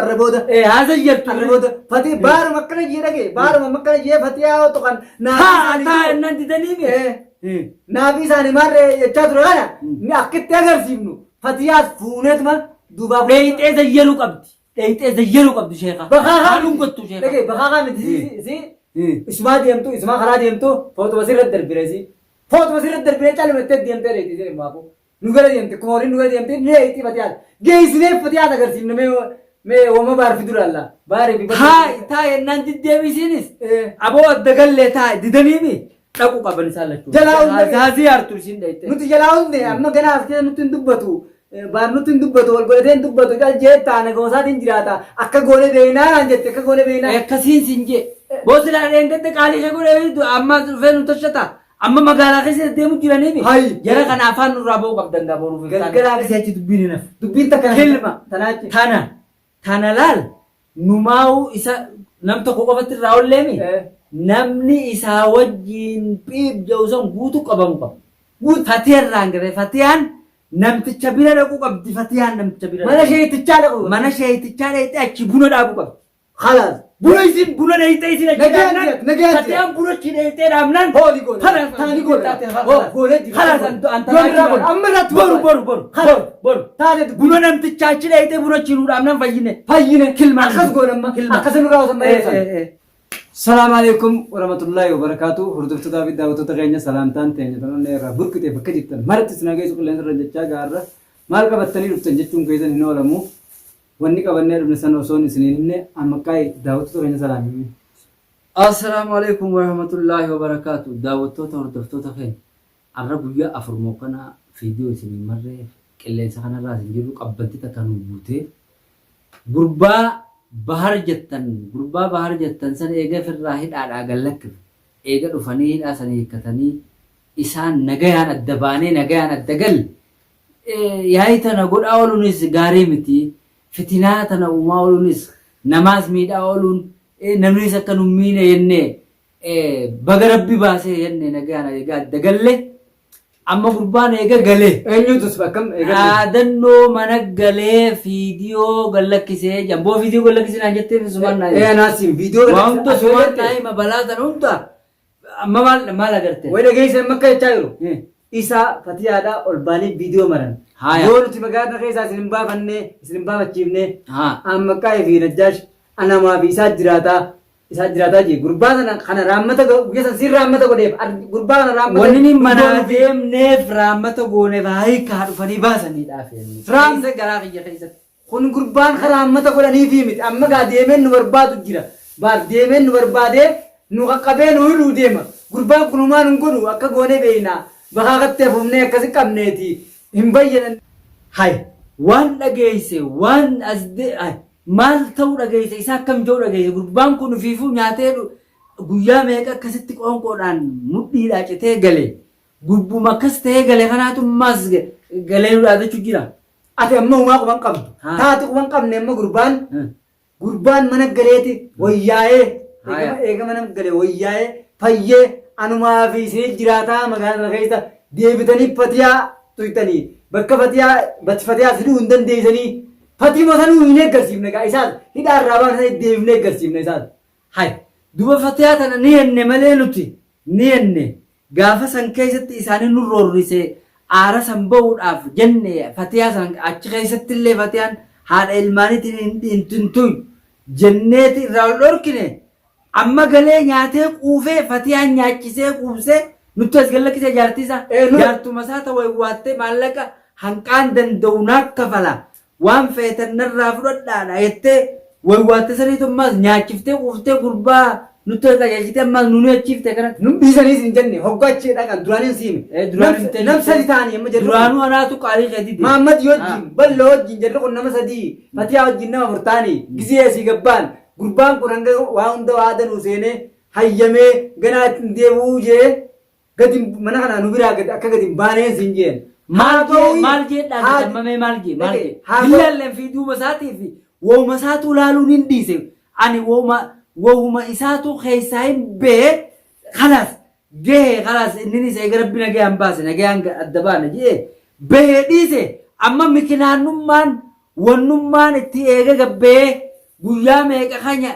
الربودة هذا يجت الربودة فتي بار مكنا جيرك بار مكنا جيه فتيا وتقن تا نندي دنيمي نابي ساني مارة يتشاتر أنا أكيد تغير سيبنو فتيا فونت ما دوبا ليت إذا يلو قبضي ليت إذا يلو قبضي شيخا هالون قطو شيخا لكن بخاخا متسي اسمها ديمتو اسمها خلا ديمتو فوت وزير الدربيرسي فوت وزير الدربيرسي تعلم التد ديمتو ريتي زي ماكو نقول ديمتو كورين نقول ديمتو نيتي فتيا جاي سنيف فتيا تغير سيبنو مي وما بعرف دور الله بعرف تاي نندي ديبيسينس أبو الدجال تاي ديدنيمي تاكو قبل سالتو جلاون هذه أرتوشين دايته نتي جلاون ده أما كنا أسكت نتين دبتو بار نتين دبتو والقولين دبتو قال جيت تانا قوسا دين جراتا أكا قولي بينا أنجت أكا قولي بينا كسين سنجي بوس لا رينجت كالي شكوره أما فين تشتا أما مقالة كيسة ديمو جلانيمي هاي جرا كان أفان رابو قبضن دابورو في قال كيسة تبيني نف تبين تكنا كلمة تناجي تانا لال نماو إسا نمتو قوقفت الراول ليمي namni isaa wajjin dhiib jawsan guutu qabamu qaba. Fatiyaan raangare fatiyaan namticha bira dhaquu qabdi fatiyaan namticha bira. Mana sheeyitichaa dhaqu. Mana sheeyitichaa dhaqee achi buna dhaabuu qabdi. Khalaas. Buna isin buna dhaqee isin achi dhaabnaan. Fatiyaan buna achi dhaqee dhaabnaan. Hooli goone. Taani goone. Goone jira. Khalaas antaa. Amma irratti boru. Taane buna namticha achi dhaqee buna achi nuu dhaabnaan fayyine. Fayyine kilmaan. Akkas goone amma. Akkas nu raawwatan bareesan. السلام عليكم ورحمة الله وبركاته. هردفتو داود داوتو تغيرنا سلامتان تاني تنو نيرا بركتي بكجتن مرت سناجي سكول لين رجعتا غارة مالك بتني رفتن جتون كيزن هنا ولا مو وني كبرنا ربنا سنة وسون سنين هنا أما كاي داوتو تغيرنا سلامي. السلام عليكم ورحمة الله وبركاته. داوتو هردفتو تغين عرب ويا أفرموكنا فيديو سنين مرة كلين سخنا راس جيرو قبلتي تكانو بوته غربا bahar gurbaa bahar jettan san eega firraa hidhaadhaa gallakki eega dhufanii hidhaa san hiikkatanii isaan nagayaan adda baanee nagayaan adda gal yaa'ii tana godhaa ooluunis gaarii miti fitinaa tana uumaa ooluunis namaas miidhaa ooluun namnis akka nu miine jennee baga rabbi baasee jennee nagayaan eega adda galle amma gurbaan eega galee eenyutus bakkam aadannoo mana galee fiidiyoo gallakkisee jamboo fiidiyoo gallakkisee naan jettee sumannaa naasiin fiidiyoo gallakkisee sumannaa hima balaa sana hunda amma maal agarte way dhageesse amma akka jechaa jiru isaa fatiyaadhaa ol baanii fiidiyoo maran yoo nuti magaalaa keessaa isin hin baafannee isin hin baafachiifnee amma qaa'ee fi najjaash anamaa fi isaa jiraataa jee gurbaa sana kana raammata guyyaa san siin raammata godheef gurbaa kana raammata wanni manaa deemneef raammata gooneef hiikaa dhufanii baasaniidhaaf raamsa garaa kiyya keessatti kun gurbaan kana raammata godhaniifi miti amma gaa deemeen nu barbaadu jira baar deemeen nu barbaadee nu qaqqabee nu hidhuu deema gurbaan kunumaan hin godhu akka goonee beeynaa bakaa qattee fufnee akkasi qabneeti hin bayyanan hay waan dhageesse waan asde maal ta'uu dhageesse isaa akkam jiru dhageesse gurbaan kun fiifuu nyaatee guyyaa meeqa akkasitti qoonqoodhaan mudhiidhaa citee galee gubbuma akkas ta'ee galee kanaatu maas galee nu dhaabachuu jira. Ati amma uumaa quban qabdu taati quban qabne amma gurbaan mana galeeti wayyaa'ee eega mana galee wayyaa'ee fayyee anumaa fi isin jiraataa magaalaa keessa deebitanii fatiyaa tuytanii bakka fatiyaa siduu hin dandeessanii Fatima sanuu hin eeggarsiifne gaa isaas hidhaa irraa baan sana deebifne eeggarsiifne isaas. Hay duba fatiyaa tana ni henne malee nuti ni henne gaafa san keessatti isaanii nu roorrise aara san ba'uudhaaf jenne fatiyaa san achi keessatti illee fatiyaan haadha ilmaaniitiin hin tuyu jenneeti irraa ol dhorkine amma galee nyaatee quufee fatiyaan nyaachisee quubsee nutti as gallakkisee jaartiisa jaartuma isaa ta'uu waattee maallaqa hanqaan danda'u naaf kafala. waan feetan narraa fudhadhaadha jettee waywaatte saniitu ammas nyaachiftee quuftee gurbaa nutti tajaajiltee ammas nuni achiifte kanatti nun dhiisaniis hin jenne hoggaachee dhaqan duraaniin siime nam sadi ta'anii amma jedhu duraanuu anaatu qaalii shadidi Mahammad wajjin ballo wajjin jedhu kun nama sadii fatiyaa wajjin nama furtaanii gizee asii gabbaan gurbaan kun hanga waa hunda waadanuu seenee hayyamee ganaa ittiin deebi'uu jee gadi mana kanaa nu biraa akka gadi hin baaneen siin jeen maal jedhaan tammamee maal billalleen fi duuba isaatii fi wooma isaatu laaluun hin dhiise ani wooma isaatu keessaa hin bee kalaas gahee kalaas inninis eega rabbi nagayaan baase nagayaan adda baana jee bahee dhiise amma mikinaannummaan wannummaan itti eega gabbee guyyaa meeqa kanya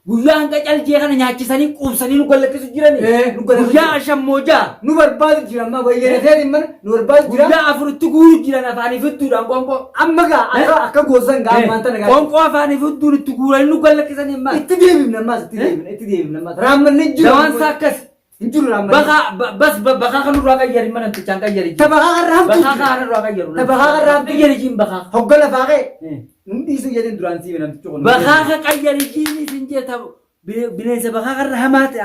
guyyaa hanga caljee kana nyaachisanii quubsanii nu gallakkisu jirani guyyaa ashammooja nu barbaadu jira amma wayyaanatee mana nu barbaadu jira guyyaa afuritti guuru jiran afaanii fittuudhaan qonqoo amma gaa akka goosan gaa maanta nagaa qonqoo afaanii fittuun itti guuranii nu gallakkisanii amma itti deebifna ammaas itti deebifna ammaas raammanni jiru dawansa akkas injuru raammanni bakaa kanurraa qayyari mana tichaan qayyari tabakaa karraamtu bakaa kanurraa qayyaru tabakaa karraamtu qayyari jiin bakaa hoggala faaqee Ndisu jedin duraan si benam tukun. Bakaka qayyari jiini sinjee tabu bineensa bakaka irra hamaati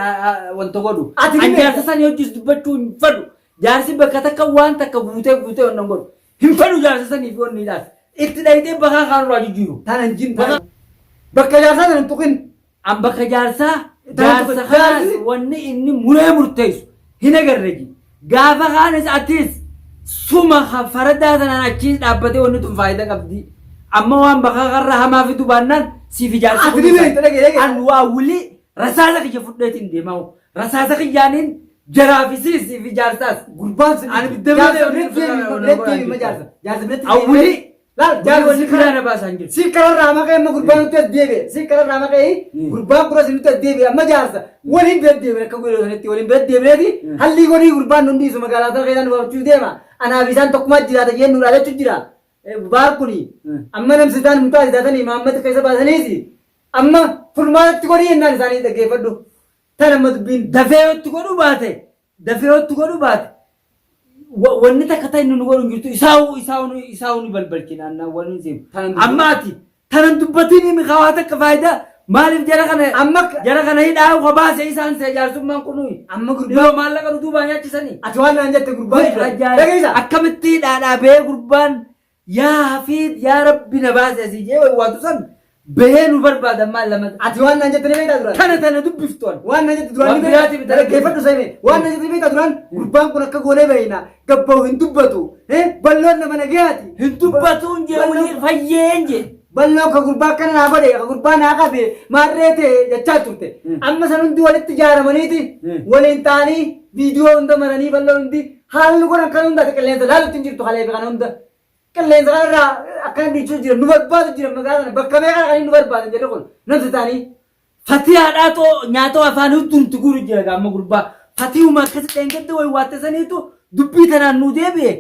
wanta godhu. An jaarsa san hojis dubbachuu hin fadhu. Jaarsi bakka takka waan takka guutee wannan godhu. Hin fadhu jaarsa saniif wanni dhaas. Itti dhayitee bakaka irraa jijjiiru. Tanan jin bakka jaarsaa sanan tuqin. An bakka jaarsaa jaarsa kanas wanni inni muree murteessu hin agarreeji. Gaafa kaanis atis suma faradaa sanaan achiis dhaabbatee wanni tun faayidaa qabdi. Amma waan bakka karra hamaa fidu baannaan siif ijaarsa an waa wuli rasaasa kiyya fudheetiin deemamu rasaasa kiyyaanin jaraafisiis siif ijaarsaas gurbaan sin ani awwuli jaarsi kiraana baasaan jiru si kararraa maqee amma gurbaan nuti as deebi'e si kararraa maqee gurbaan kuras nuti as deebi'e amma jaarsa waliin bira deebi'e akka godhe sanitti waliin bira deebi'eeti hallii godhii gurbaan hundi isu magaalaa sana keessaan waamachuu deema anaaf isaan tokkumaa jiraata jeen nuudhaa jechuun jira baakuni amma namsitaan mutaa idaatanii Muhammad keessa baasaniisi amma furmaatti godhii yennaan isaanii dhaggeeffadhu tan amma dubbiin dafeetti godhu baate wanni takka ta'e nu godhu jirtu isaa'u nu balbalchinaan wanni seemu amma ati tanan dubbatiin himi kawaa takka faayidaa maaliif jara kana hidhaa uka baase isaan see jaarsummaan kunuyi amma gurbaan maallaqa nu duubaa nyaachisanii ati waan naan jette gurbaan dhageessa akkamitti hidhaadhaa bee gurbaan yaa hafiid yaa rabbi na baase asii jee waatu san bahee nu barbaadan maal lama ati waan naan jette beektaa duraan tana dubbiftoon waan naan jette duraan dhaggeeffadhu seeme waan naan jette beektaa duraan gurbaan kun akka goonee beeyna gabbaa'u hin dubbatu balloon nama nagayaati hin dubbatu jee walii fayyeen jee balloon ka gurbaa kana naa godhe ka gurbaa naa qabe maarree ta'e jechaa turte amma san hundi walitti ijaaramaniiti waliin ta'anii viidiyoo hunda maranii balloon hundi haalli godhan kan hundaati qilleensa laalutti hin jirtu halee kana hunda qilleensa kanarraa akkana dhiichuu jira nu barbaadu jira magaalaa sana bakka meeqa kan nu barbaadan jedhe kun namti ta'anii fatihaadhaatoo nyaatoo afaan hundumti guru jira gaamma gurbaa fatihuma akkasi dheengadde wayi waattesaniitu dubbii tanaan nu deebi'e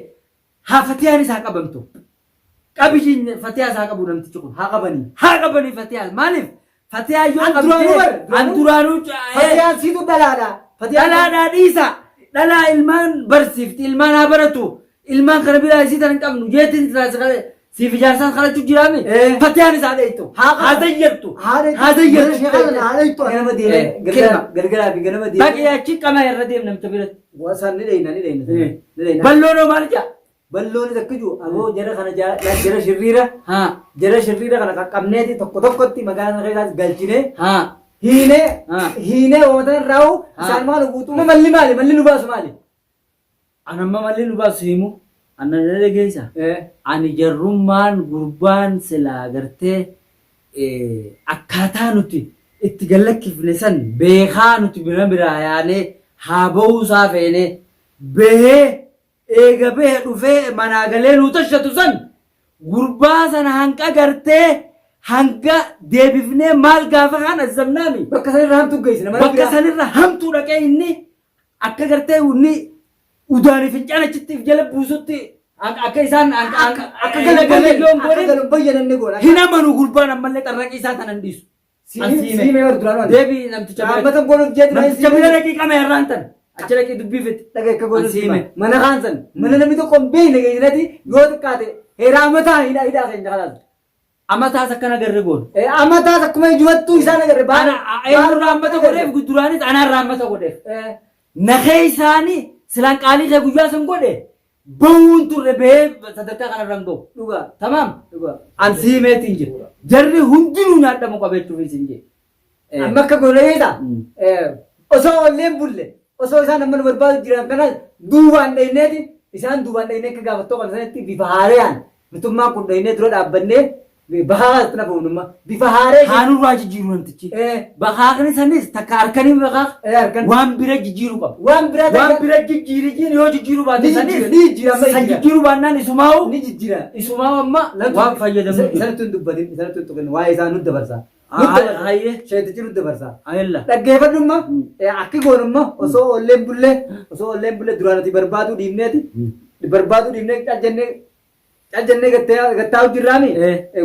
haa fatihaan isaa qabamtu qabishiin fatihaa isaa qabu namtichi kun haa qabanii fatihaa maaliif fatihaa yoo qabdee an duraanuu fatihaan siitu dhalaadha dhalaadhaa dhiisa dhalaa ilmaan barsiifti ilmaan haa baratu ilmaan kana biraa isii tan qabnu jeetiin siif ijaarsaan kadhachuu jiraami fatihaan isaa dheeytu haa zayyattu ganama deeme gargaraa fi ganama deeme baqee achi qamaa irra deem namta biratti wasaan ni dheeyna balloonoo maal jaa balloon akka jiru aboo jara kana jara shirriira kana qaqqabneeti tokkotti magaalaa keessaas galchine hiinee ootan irraa isaan maal guutuu malli nu baasu maali anamma malli nu baasu himu anna dhageessa ani jarrummaan gurbaan silaa gartee akkaataa nuti itti gallakkifne san beekaa nuti biraa yaanee haa ba'uusaa feene bahee eega bahee dhufee manaa galee nu tashatu san gurbaa sana hanqa gartee hanga deebifnee maal gaafa kaan azamnaami bakka sanirra hamtuu geessina bakka sanirra hamtuu dhaqee inni akka gartee inni udaanii fincaan achitti jala buusutti akka isaan akka galagalee yoon godhin hin amanu gurbaan ammallee xarraqii isaa tanan dhiisu siimee warra duraan deebii namticha bira dhaqii qama irraan tan achi dhaqii dubbiifetti dhaqee akka godhu siimee mana kaansan mana namni tokko hin beekne geejjinati yoo xiqqaate heeraa amataa hidhaa keenya kalaatu amataas akkana garre goon amataas akkuma ijumattuu isaan agarre baana eenyurraa ammata godheef duraanis anaarraa ammata godheef nakee isaanii silaan qaalii kee guyyaa san godhe bawuun turre bahee sadarkaa kanarraan gahu dhugaa tamaam dhugaa an siimeetiin jira jarri hundinuu nyaadhamu qabeechuufis hin jee amma akka godheedha osoo olleen bulle osoo isaan amma nu barbaadu jiran kana duubaan dhayneeti isaan duubaan dhaynee akka gaafattoo kana sanatti bifa haarayaan mitummaan kun dhaynee dura dhaabbannee bahaas na fuunuma bifa haaree Haanuu waa jijjiiru namtichi. Bakaaqni sanis takka harkanii bakaaq waan bira jijjiiru qaba. waan bira jijjiiriin yoo jijjiiru baate sanis ni jijjiira san jijjiiru baannaan isumaa'u ni jijjiira isumaa'u amma waan fayyadamu. sanatu hin dubbatin sanatu hin tuqin waa'ee isaa nutti dabarsa. Hayyee Sheetichi nutti dabarsa. hayyella. Dhaggeeffadhumma akki goonumma osoo olleen bullee duraanati barbaaduu dhiibneeti barbaaduu dhiibnee caljannee gattaa hojirraami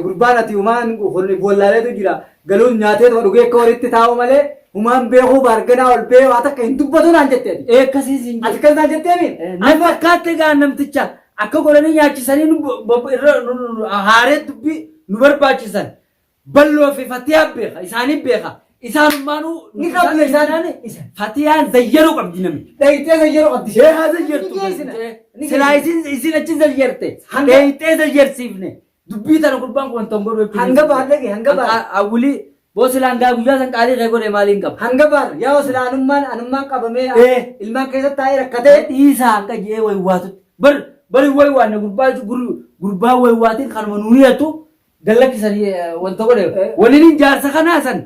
gurbaan ati humaan bollaaleetu jira galuun nyaatee dhugee akka walitti taa'u malee humaan beekuu baarganaa ol bee waa takka hin dubbatu naan jetteeti. Akkasiis hin Ati akkas naan jetteemi. Nama akkaatte gaa namticha akka godhanii nyaachisanii haaree dubbii nu barbaachisan balloo fi fatiyaan beeka isaanii beeka isaanummaanuu Ni qabna isaan. fatiyaan zayyaruu qabdi namni. Dhayitee zayyaroo qabdi. Haa zayyartu silaa isin achi zayyarte dheeyitee zayyarsiifne dubbii tana gurbaan kun wantoon godhu Hanga baadhage hanga baadha. awwilii boo silaan gaa guyyaa san qaalii kee godhe maaliin qaba. Hanga baadha yaa sila anummaan qabamee ilmaan keessatti taa'ee rakkatee Dhiisaa hanga jee waywaatutti bari waywaanne gurbaa waywaatiin kanuma nuuniyatu gallakkisanii wanta godhe waliin jaarsa kanaa san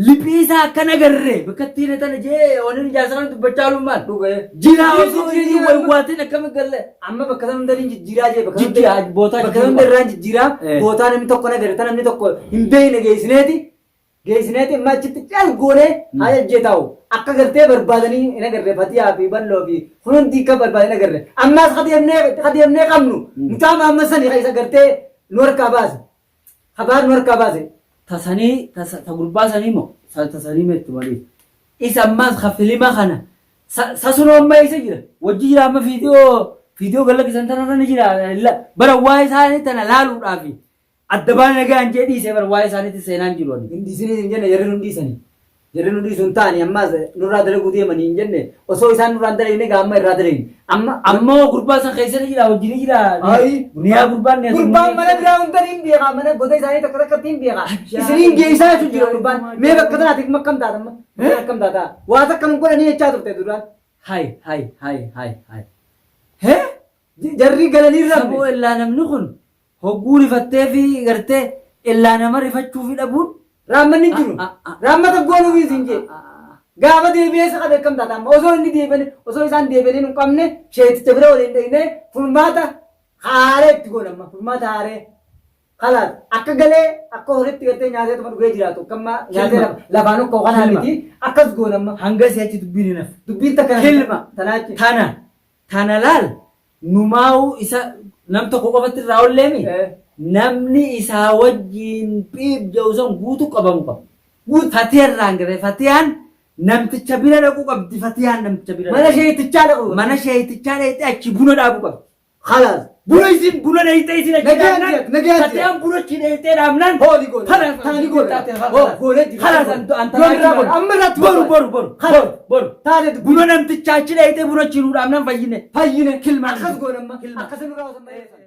liphii isaa akka nagarree bakka ittiin tana jee waliin jaarsa kana dubbachaa olummaan jiraa osoo inni waywaatiin akkami galle amma bakka sana hundanii jijjiiraa jee jijjiiraa bootaa bakka hunda irraan jijjiiraa bootaa namni tokko nagare tan namni tokko hin beekne geessineeti amma achitti calgoonee haa jajjee taa'u akka gartee barbaadanii hin agarre fatiyaa fi balloo fi hundi akka barbaadanii hin agarre ammaas kadeemnee qabnu mucaa maamma sanii isa gartee nu harkaa baase habaar nu harkaa baase. tasanii ta gurbaa sanii moo tasanii meetti malee isa ammaas kafilima kana sasunoo amma isa jira wajji jira amma fiidiyoo gallakkisan tanarra ni jira bara waa'ee isaanii tana laaluudhaafi adda baana nagaan jee dhiisee bara waa'ee isaaniitti seenaan jiru. Hindisanii hin jenne jarri hundisanii jarri hundisuun taa'anii ammaas nurraa dalaguu deemanii hin jenne osoo isaan nurraan dalagne gaamma irraa dalagni amma gurbaa san keessa jira wajjin jira niyaa gurbaan mana biraa hundanii hin beekaa mana goda isaanii tokko takkatti hin beekaa isiniin geessaa jechuun jira gurbaan mee bakka tanaatiif makkam taata akkam taata waa takka nu godhanii jechaa turte duraan jarri galanii irraa saboo illaa namni kun hogguu rifattee fi gartee illaa nama rifachuu fi dhabuun raammanni jiru raammata goonuu fi isin jee gaafa deebi'ee isa qabe akkam taata amma osoo isaan deebi'anii nu qabne sheeticha bira waliin dhaqnee furmaata haaree itti goonamma furmaata haaree kalaas akka galee akka horiitti gartee nyaatee tuma dhugee jiraatu akkamma nyaatee lafaan akka kanaa miti akkas goonamma hanga si'achi dubbiin hin hafu dubbiin takka kilma tana laal numaa'uu isa nam tokko qofatti irraa olleemi namni isaa wajjiin dhiib jawusan guutuu qabamu qaba. Fatiyaan irraan gare fatiyaan namticha bira dhaquu qabdi fatiyaan namticha bira mana sheetichaa dhaqu mana sheetichaa dhaqee achi buna dhaabuu qabdi. Kalaas buna isin buna dhaqee isin achi dhaabnaan fatiyaan buna achi dhaqee dhaabnaan hooli goone taani goone kalaas amma irratti boru buna namticha achi dhaqee buna achi dhaabnaan fayyine kilma akkas goonamma akkas nurraa